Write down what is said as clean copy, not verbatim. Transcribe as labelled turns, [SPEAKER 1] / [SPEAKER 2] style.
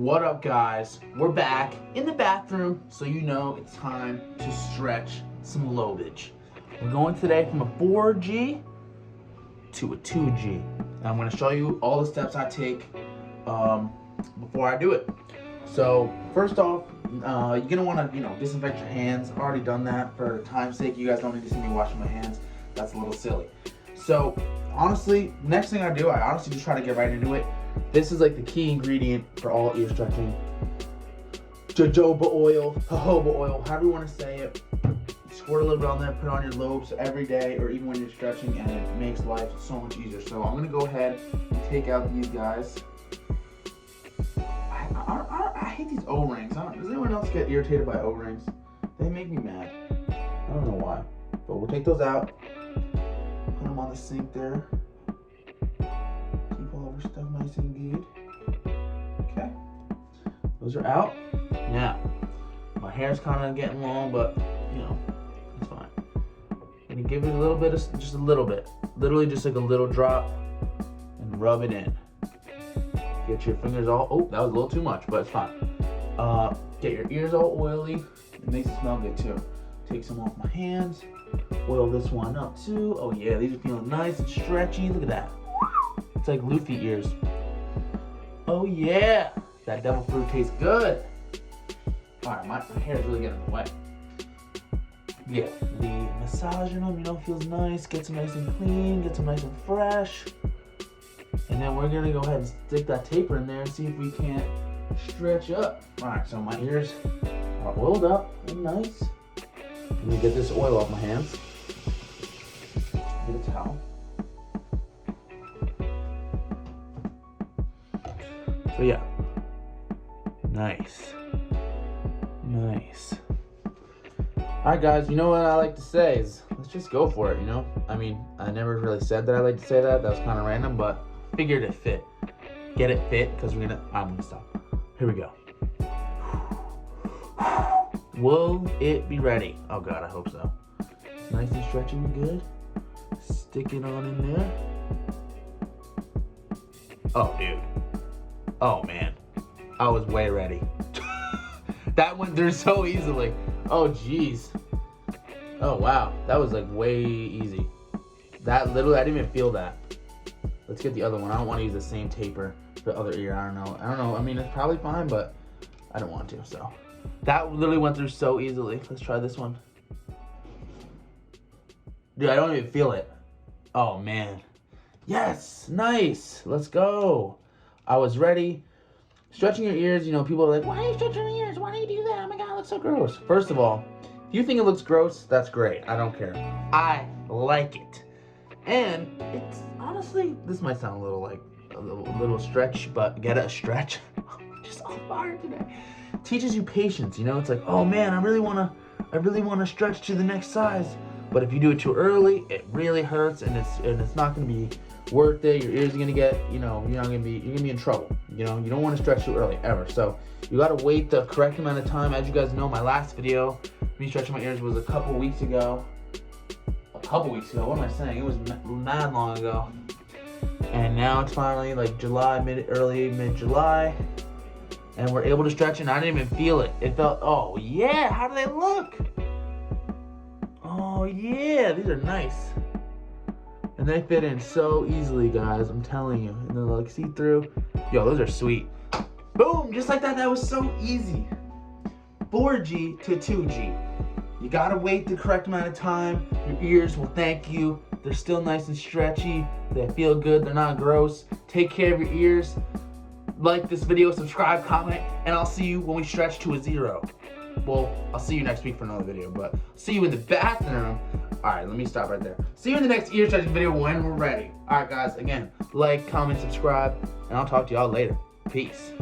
[SPEAKER 1] What up, guys? We're back in the bathroom, so you know it's time to stretch some lobage. We're going today from a 4G to a 2G. And I'm going to show you all the steps I take before I do it. So first off, you're going to want to disinfect your hands. I've already done that for time's sake. You guys don't need to see me washing my hands. That's a little silly. So honestly, next thing I do, I honestly just try to get right into it. This is like the key ingredient for all ear stretching. Jojoba oil, jojoba oil, however you want to say it. Squirt a little bit on there, put it on your lobes every day or even when you're stretching, and it makes life so much easier. So I'm going to go ahead and take out these guys. I hate these O-rings. Does anyone else get irritated by O-rings? They make me mad. I don't know why. But we'll take those out. Put them on the sink there. Keep all of our stuff nice and good. Okay. Those are out. Now, my hair's kind of getting long, but it's fine. I'm gonna give it a little bit of, just a little bit. Literally just like a little drop and rub it in. Get your fingers all, oh, that was a little too much, but it's fine. Get your ears all oily. It makes it smell good too. Take some off my hands. Oil this one up too. Oh yeah, these are feeling nice and stretchy. Look at that. It's like Luffy ears. Oh yeah, that devil fruit tastes good. All right, my hair is really getting in the way. Yeah, the massaging them, feels nice. Gets them nice and clean. Gets them nice and fresh. And then we're gonna go ahead and stick that taper in there and see if we can't stretch up. All right, so my ears are oiled up and nice. Let me get this oil off my hands. Get a towel. So yeah, nice. All right, guys, you know what I like to say is, let's just go for it, I mean, I never really said that I like to say that. That was kind of random, but figured it fit. Get it fit, because I'm gonna stop. Here we go. Will it be ready? Oh God, I hope so. Nice and stretchy and good. Stick it on in there. Oh, dude. Oh, man. I was way ready. That went through so easily. Oh, jeez. Oh, wow. That was like way easy. That literally, I didn't even feel that. Let's get the other one. I don't want to use the same taper for the other ear. I don't know. I mean, it's probably fine, but I don't want to, so. That literally went through so easily. Let's try this one. Dude, I don't even feel it. Oh, man. Yes, nice. Let's go. I was ready. Stretching your ears, people are like, why are you stretching your ears? Why do you do that? Oh my God, it looks so gross. First of all, if you think it looks gross, that's great. I don't care. I like it. And it's honestly, this might sound a little stretch, but get a stretch. Just on fire today. Teaches you patience, It's like, oh man, I really wanna stretch to the next size. But if you do it too early, it really hurts, and it's not gonna be worth it. Your ears are gonna get, you're gonna be in trouble. You don't want to stretch too early ever. So you gotta wait the correct amount of time. As you guys know, my last video, me stretching my ears, was a couple weeks ago. What am I saying? It was mad long ago. And now it's finally like early mid-July. And we're able to stretch, and I didn't even feel it. It felt, oh yeah, how do they look? Oh yeah, these are nice. And they fit in so easily, guys, I'm telling you. And they're like see-through. Yo, those are sweet. Boom, just like that. That was so easy. 4G to 2G. You gotta wait the correct amount of time. Your ears will thank you. They're still nice and stretchy. They feel good. They're not gross. Take care of your ears. Like this video, subscribe, comment, and I'll see you when we stretch to a 0. Well, I'll see you next week for another video, but see you in the bathroom. All right, let me stop right there. See you in the next ear stretching video when we're ready. All right, guys, again, like, comment, subscribe, and I'll talk to y'all later. Peace.